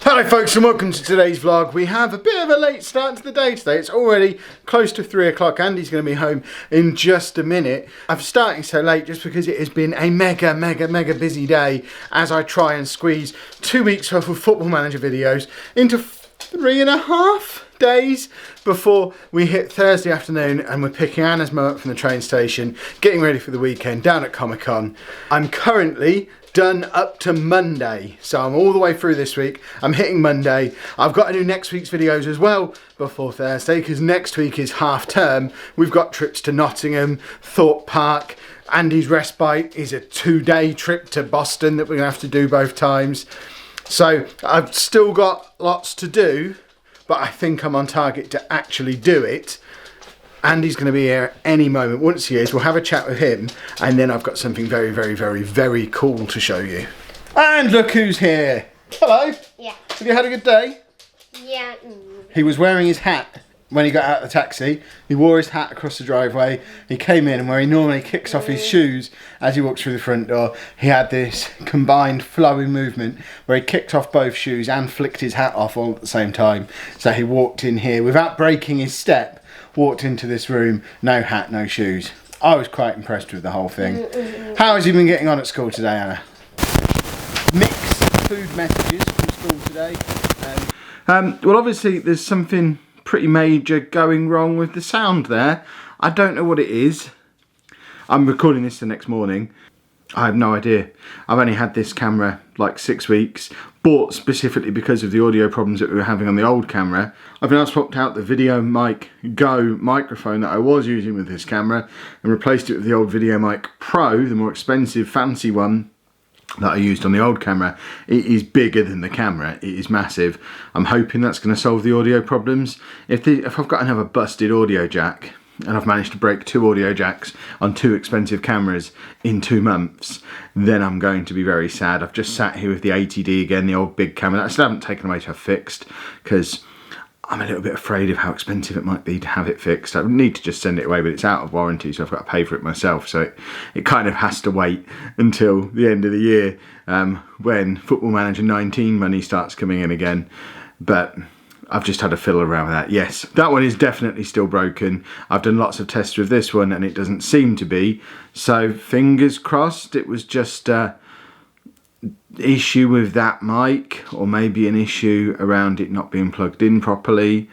Hello folks and welcome to today's vlog. We have a bit of a late start to the day today. It's already close to 3 o'clock. Andy's going to be home in just a minute. I'm starting so late just because it has been a mega busy day as I try and squeeze 2 weeks worth of Football Manager videos into 3.5 days before we hit Thursday afternoon and we're picking Anna's mum up from the train station, getting ready for the weekend down at Comic-Con. I'm currently done up to Monday, so I'm all the way through this week. I'm hitting Monday. I've got to do next week's videos as well before Thursday because next week is half term. We've got trips to Nottingham, Thorpe Park. Andy's respite is a 2-day trip to Boston that we're gonna have to do both times. So I've still got lots to do, but I think I'm on target to actually do it. Andy's going to be here any moment. Once he is, we'll have a chat with him, and then I've got something very cool to show you. And look who's here. Hello. Yeah. Have you had a good day? Yeah. He was wearing his hat when he got out of the taxi. He wore his hat across the driveway. He came in, and where he normally kicks off his shoes as he walks through the front door, he had this combined flowing movement where he kicked off both shoes and flicked his hat off all at the same time. So he walked in here without breaking his step. Walked into this room, no hat, no shoes. I was quite impressed with the whole thing. How has he been getting on at school today, Anna? Mixed food messages from school today. Well, obviously there's something pretty major going wrong with the sound there. I don't know what it is. I'm recording this the next morning. I have no idea. I've only had this camera like 6 weeks, bought specifically because of the audio problems that we were having on the old camera. I've now swapped out the Video Mic Go microphone that I was using with this camera and replaced it with the old Video Mic Pro, the more expensive fancy one that I used on the old camera. It is bigger than the camera, it is massive. I'm hoping that's going to solve the audio problems. If I've got another busted audio jack, and I've managed to break 2 audio jacks on 2 expensive cameras in 2 months, then I'm going to be very sad. I've just sat here with the 80D again, the old big camera that I still haven't taken away to have fixed because I'm a little bit afraid of how expensive it might be to have it fixed. I need to just send it away, but it's out of warranty, so I've got to pay for it myself. So it kind of has to wait until the end of the year when Football Manager 19 money starts coming in again. But I've just had a fiddle around with that. Yes, that one is definitely still broken. I've done lots of tests with this one and it doesn't seem to be. So fingers crossed it was just an issue with that mic, or maybe an issue around it not being plugged in properly.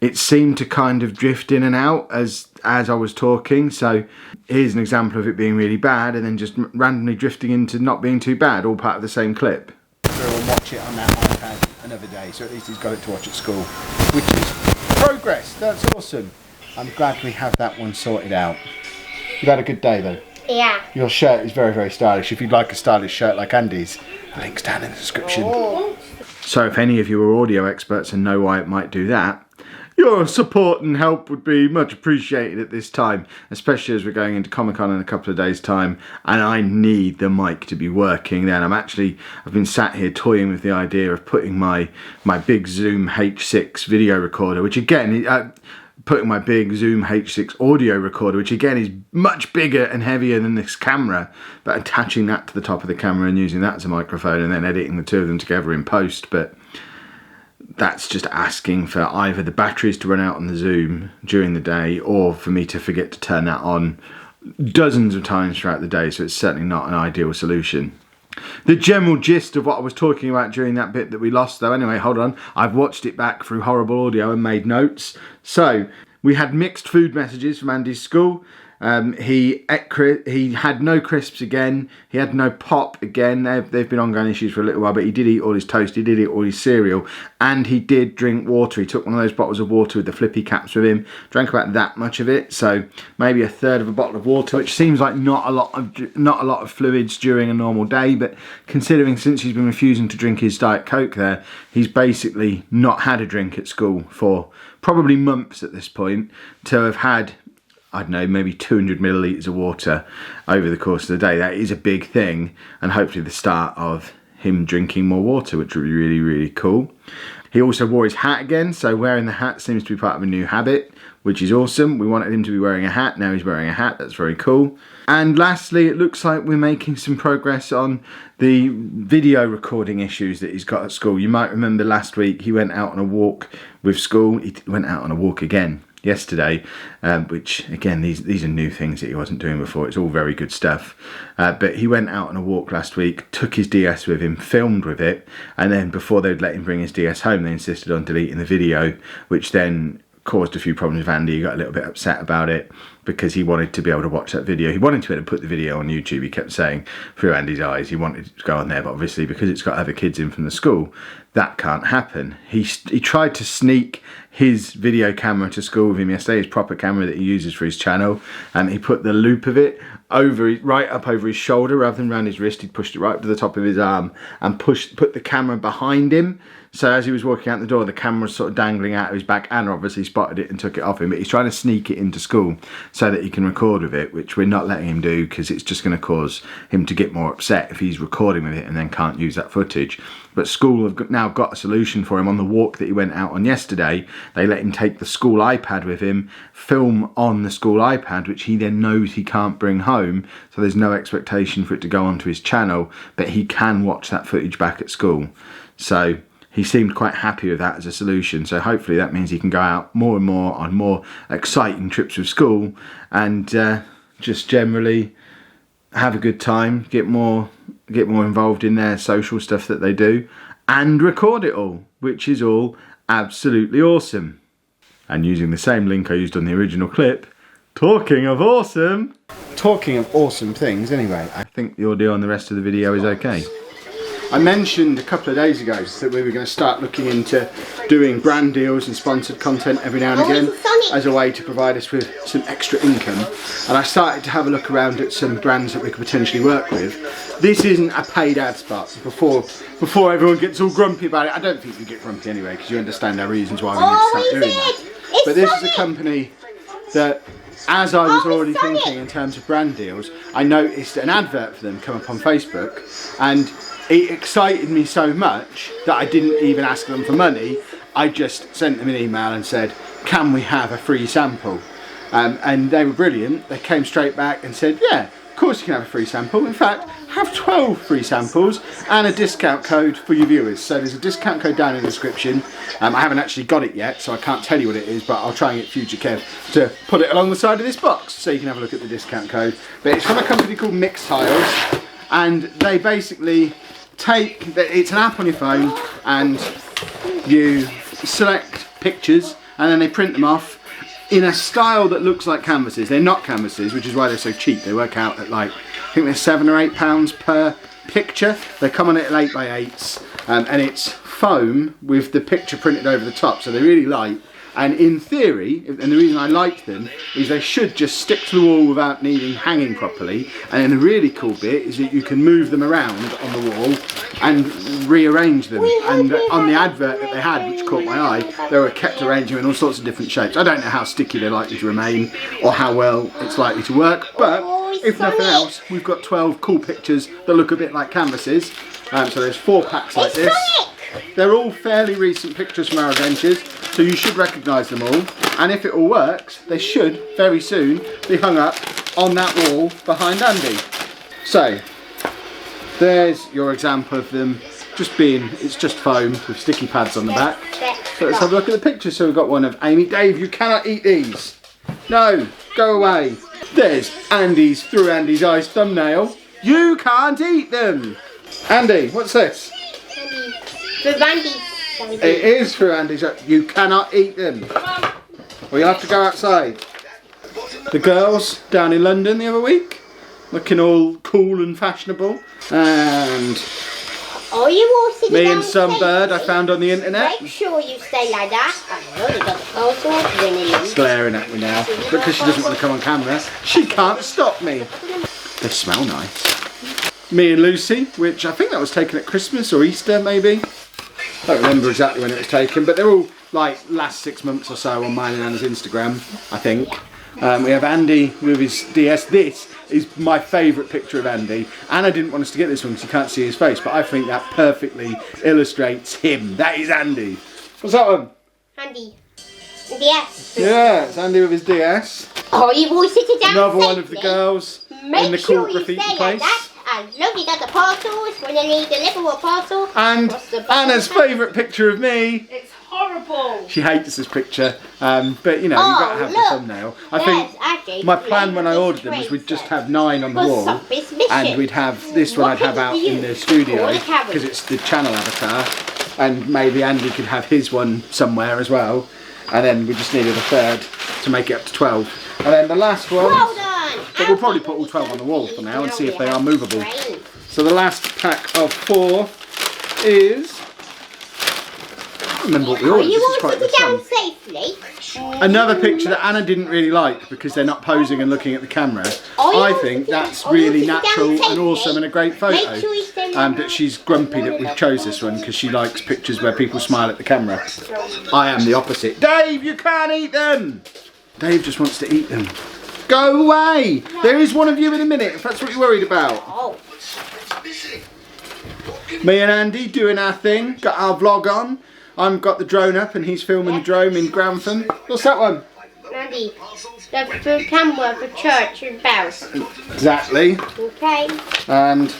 It seemed to kind of drift in and out as I was talking. So here's an example of it being really bad and then just randomly drifting into not being too bad, all part of the same clip. And watch it on that iPad another day, so at least he's got it to watch at school, which is progress. That's awesome. I'm glad we have that one sorted out. You've had a good day though. Yeah. Your shirt is very stylish. If you'd like a stylish shirt like Andy's, the link's down in the description. Oh. So if any of you are audio experts and know why it might do that, your support and help would be much appreciated at this time, especially as we're going into Comic-Con in a couple of days' time, and I need the mic to be working then. I've been sat here toying with the idea of putting my big Zoom H6 video recorder, which again, putting my big Zoom H6 audio recorder, which again is much bigger and heavier than this camera, but attaching that to the top of the camera and using that as a microphone and then editing the two of them together in post. But that's just asking for either the batteries to run out on the Zoom during the day or for me to forget to turn that on dozens of times throughout the day, so it's certainly not an ideal solution. The general gist of what I was talking about during that bit that we lost though, anyway, hold on, I've watched it back through horrible audio and made notes. So we had mixed food messages from Andy's school. He had no crisps again, he had no pop again. They've been ongoing issues for a little while, but he did eat all his toast, he did eat all his cereal, and he did drink water. He took one of those bottles of water with the flippy caps with him, drank about that much of it, so maybe a third of a bottle of water, which seems like not a lot of fluids during a normal day, but considering since he's been refusing to drink his Diet Coke there, he's basically not had a drink at school for probably months at this point, to have had, I don't know, maybe 200 millilitres of water over the course of the day. That is a big thing, and hopefully the start of him drinking more water, which would be really, really cool. He also wore his hat again, so wearing the hat seems to be part of a new habit, which is awesome. We wanted him to be wearing a hat, now he's wearing a hat, that's very cool. And lastly, it looks like we're making some progress on the video recording issues that he's got at school. You might remember last week he went out on a walk with school. He went out on a walk again yesterday, which again, these are new things that he wasn't doing before. It's all very good stuff. But he went out on a walk last week, took his DS with him, filmed with it, and then before they'd let him bring his DS home, they insisted on deleting the video, which then caused a few problems with Andy. He got a little bit upset about it because he wanted to be able to watch that video. He wanted to be able to put the video on YouTube. He kept saying through Andy's eyes he wanted it to go on there, but obviously because it's got other kids in from the school, that can't happen. He tried to sneak his video camera to school with him yesterday, his proper camera that he uses for his channel, and he put the loop of it right up over his shoulder rather than around his wrist. He pushed it right up to the top of his arm and put the camera behind him. So as he was walking out the door, the camera was sort of dangling out of his back. Anna obviously spotted it and took it off him, but he's trying to sneak it into school so that he can record with it, which we're not letting him do because it's just going to cause him to get more upset if he's recording with it and then can't use that footage. But school have now got a solution for him. On the walk that he went out on yesterday, they let him take the school iPad with him, film on the school iPad, which he then knows he can't bring home, so there's no expectation for it to go onto his channel, but he can watch that footage back at school. So he seemed quite happy with that as a solution, so hopefully that means he can go out more and more on more exciting trips with school and just generally have a good time, get more involved in their social stuff that they do, and record it all, which is all absolutely awesome. And using the same link I used on the original clip, talking of awesome things anyway, I think the audio on the rest of the video is okay. I mentioned a couple of days ago that we were going to start looking into doing brand deals and sponsored content every now and again as a way to provide us with some extra income. And I started to have a look around at some brands that we could potentially work with. This isn't a paid ad spot. Before everyone gets all grumpy about it, I don't think you get grumpy anyway because you understand our reasons why we need to start doing that. But this is a company that, as I was already thinking in terms of brand deals, I noticed an advert for them come up on Facebook, and it excited me so much that I didn't even ask them for money. I just sent them an email and said, can we have a free sample? And they were brilliant. They came straight back and said, yeah, of course you can have a free sample. In fact, have 12 free samples and a discount code for your viewers. So there's a discount code down in the description. I haven't actually got it yet, so I can't tell you what it is, but I'll try and get Future Kev to put it along the side of this box so you can have a look at the discount code. But it's from a company called Mixtiles, and they basically it's an app on your phone, and you select pictures and then they print them off in a style that looks like canvases. They're not canvases, which is why they're so cheap. They work out at like, I think they're £7 or £8 per picture. They come on at 8x8s, and it's foam with the picture printed over the top, so they're really light. And in theory, and the reason I like them, is they should just stick to the wall without needing hanging properly. And then the really cool bit is that you can move them around on the wall and rearrange them. And on the advert that they had, which caught my eye, they were kept arranging in all sorts of different shapes. I don't know how sticky they're likely to remain or how well it's likely to work, but if nothing else, we've got 12 cool pictures that look a bit like canvases. So there's 4 packs like this. They're all fairly recent pictures from our adventures, so you should recognise them all. And if it all works, they should very soon be hung up on that wall behind Andy. So there's your example of them it's just foam with sticky pads on the back. So let's have a look at the pictures. So we've got one of Amy. Dave, you cannot eat these. No, go away. There's Andy's Through Andy's Eyes thumbnail. You can't eat them. Andy, what's this? For Andy's. It is for Andy's. You cannot eat them. Well, you'll have to go outside. The girls down in London the other week, looking all cool and fashionable. And me and some bird I found on the internet. Make sure you stay like that. Glaring at me now because she doesn't want to come on camera. She can't stop me. They smell nice. Me and Lucy, which I think that was taken at Christmas or Easter maybe. I don't remember exactly when it was taken, but they're all like last 6 months or so on mine and Anna's Instagram, I think. We have Andy with his DS. This is my favourite picture of Andy. Anna didn't want us to get this one because you can't see his face, but I think that perfectly illustrates him. That is Andy. What's that one? Andy. DS. Yeah, it's Andy with his DS. Oh, you've always sitting down Another safely. one of the girls Make in the sure cool you graffiti stay place. like that. And lovely got the parcels when they need deliver a parcel. And What's the Anna's favourite picture of me. It's horrible. She hates this picture, but you know, you've got to have the thumbnail. I think my plan when I ordered them was we'd just have 9 on the wall, and we'd have this one I'd have out in the studio because it's the channel avatar, and maybe Andy could have his one somewhere as well, and then we just needed a third to make it up to 12. And then the last one, Well done. but we'll probably put all 12 on the wall for now and see if they are movable. So the last pack of 4 is... I can't remember what we ordered. You This is all quite sitting down fun. safely. Another picture that Anna didn't really like because they're not posing and looking at the camera. Are you I all think sitting- that's are you really sitting down natural and safely? awesome and a great photo. Make sure you stay down. But she's grumpy that we chose this one because she likes pictures where people smile at the camera. I am the opposite. Dave, you can't eat them! Dave just wants to eat them. Go away! There is one of you in a minute if that's what you're worried about. Oh. Me and Andy doing our thing, got our vlog on. I've got the drone up and he's filming the drone in Grantham. What's that one? Andy, the camera for church and bells. Exactly. Okay. And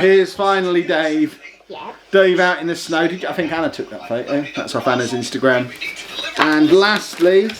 here's finally Dave. Yeah. Dave out in the snow. I think Anna took that photo. That's off Anna's Instagram. And lastly,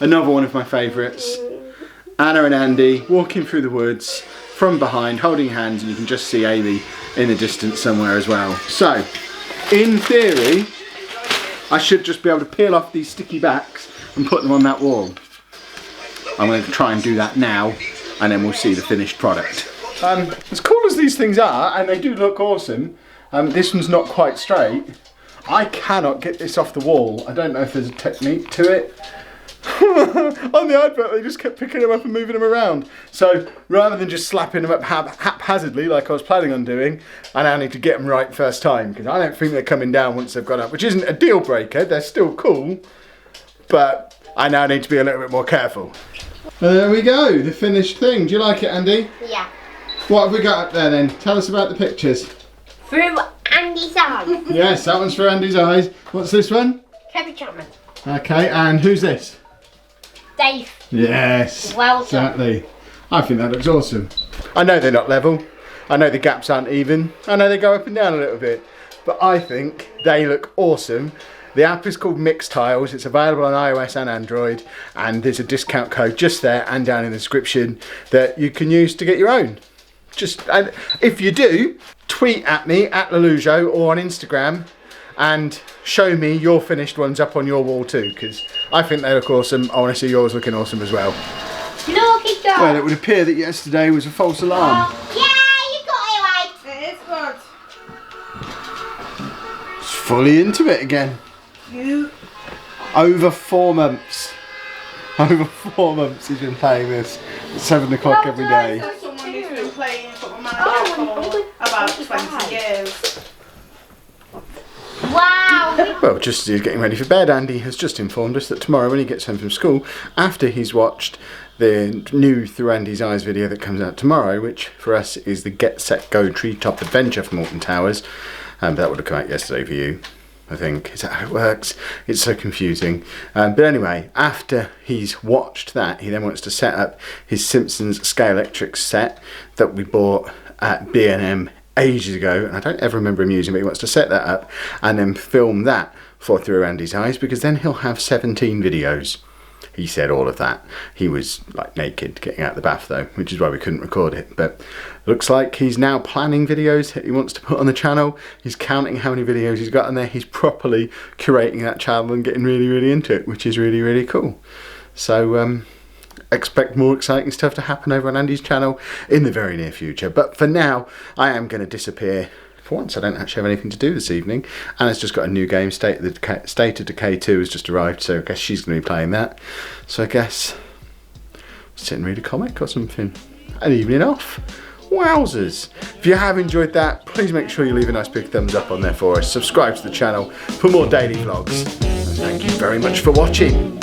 another one of my favourites. Anna and Andy walking through the woods from behind, holding hands, and you can just see Amy in the distance somewhere as well. So, in theory, I should just be able to peel off these sticky backs and put them on that wall. I'm going to try and do that now, and then we'll see the finished product. As cool as these things are, and they do look awesome, this one's not quite straight. I cannot get this off the wall. I don't know if there's a technique to it. On the advert they just kept picking them up and moving them around. So rather than just slapping them up haphazardly like I was planning on doing, I now need to get them right first time because I don't think they're coming down once they've gone up, which isn't a deal breaker, they're still cool, but I now need to be a little bit more careful. There we go, the finished thing. Do you like it, Andy? Yeah. What have we got up there then? Tell us about the pictures. Through Andy's eyes. Yes, that one's for Andy's eyes. What's this one? Chapman. Okay, and who's this? Dave. Yes, Well done. exactly. I think that looks awesome. I know they're not level. I know the gaps aren't even. I know they go up and down a little bit. But I think they look awesome. The app is called Mixtiles. It's available on iOS and Android. And there's a discount code just there and down in the description that you can use to get your own. And if you do, tweet at me, at Lelujo, or on Instagram, and show me your finished ones up on your wall too, because I think they look awesome. I want to see yours looking awesome as well. Look, it goes. Well, it would appear that yesterday was a false alarm. Yeah, you got it right. It is good. It's fully into it again. Over 4 months. Over 4 months he's been playing this at 7 o'clock every day. There's someone who's been playing Football Manager for about 20 years. Wow. Well, just as he's getting ready for bed, Andy has just informed us that tomorrow when he gets home from school, after he's watched the new Through Andy's Eyes video that comes out tomorrow, which for us is the Get Set Go Treetop Adventure from Alton Towers, but that would have come out yesterday for you, I think. Is that how it works? It's so confusing. But anyway, after he's watched that, he then wants to set up his Simpsons Scalextric set that we bought at B&M ages ago, and I don't ever remember him using, but he wants to set that up and then film that for Through Andy's Eyes, because then he'll have 17 videos. He said all of that. He was like naked getting out of the bath though, which is why we couldn't record it. But looks like he's now planning videos that he wants to put on the channel. He's counting how many videos he's got on there. He's properly curating that channel and getting really, really into it, which is really, really cool. So expect more exciting stuff to happen over on Andy's channel in the very near future. But for now, I am going to disappear. For once, I don't actually have anything to do this evening. Anna's just got a new game, State of Decay 2 has just arrived, so I guess she's going to be playing that. So I guess sit and read a comic or something. An evening off. Wowzers. If you have enjoyed that, please make sure you leave a nice big thumbs up on there for us. Subscribe to the channel for more daily vlogs. And thank you very much for watching.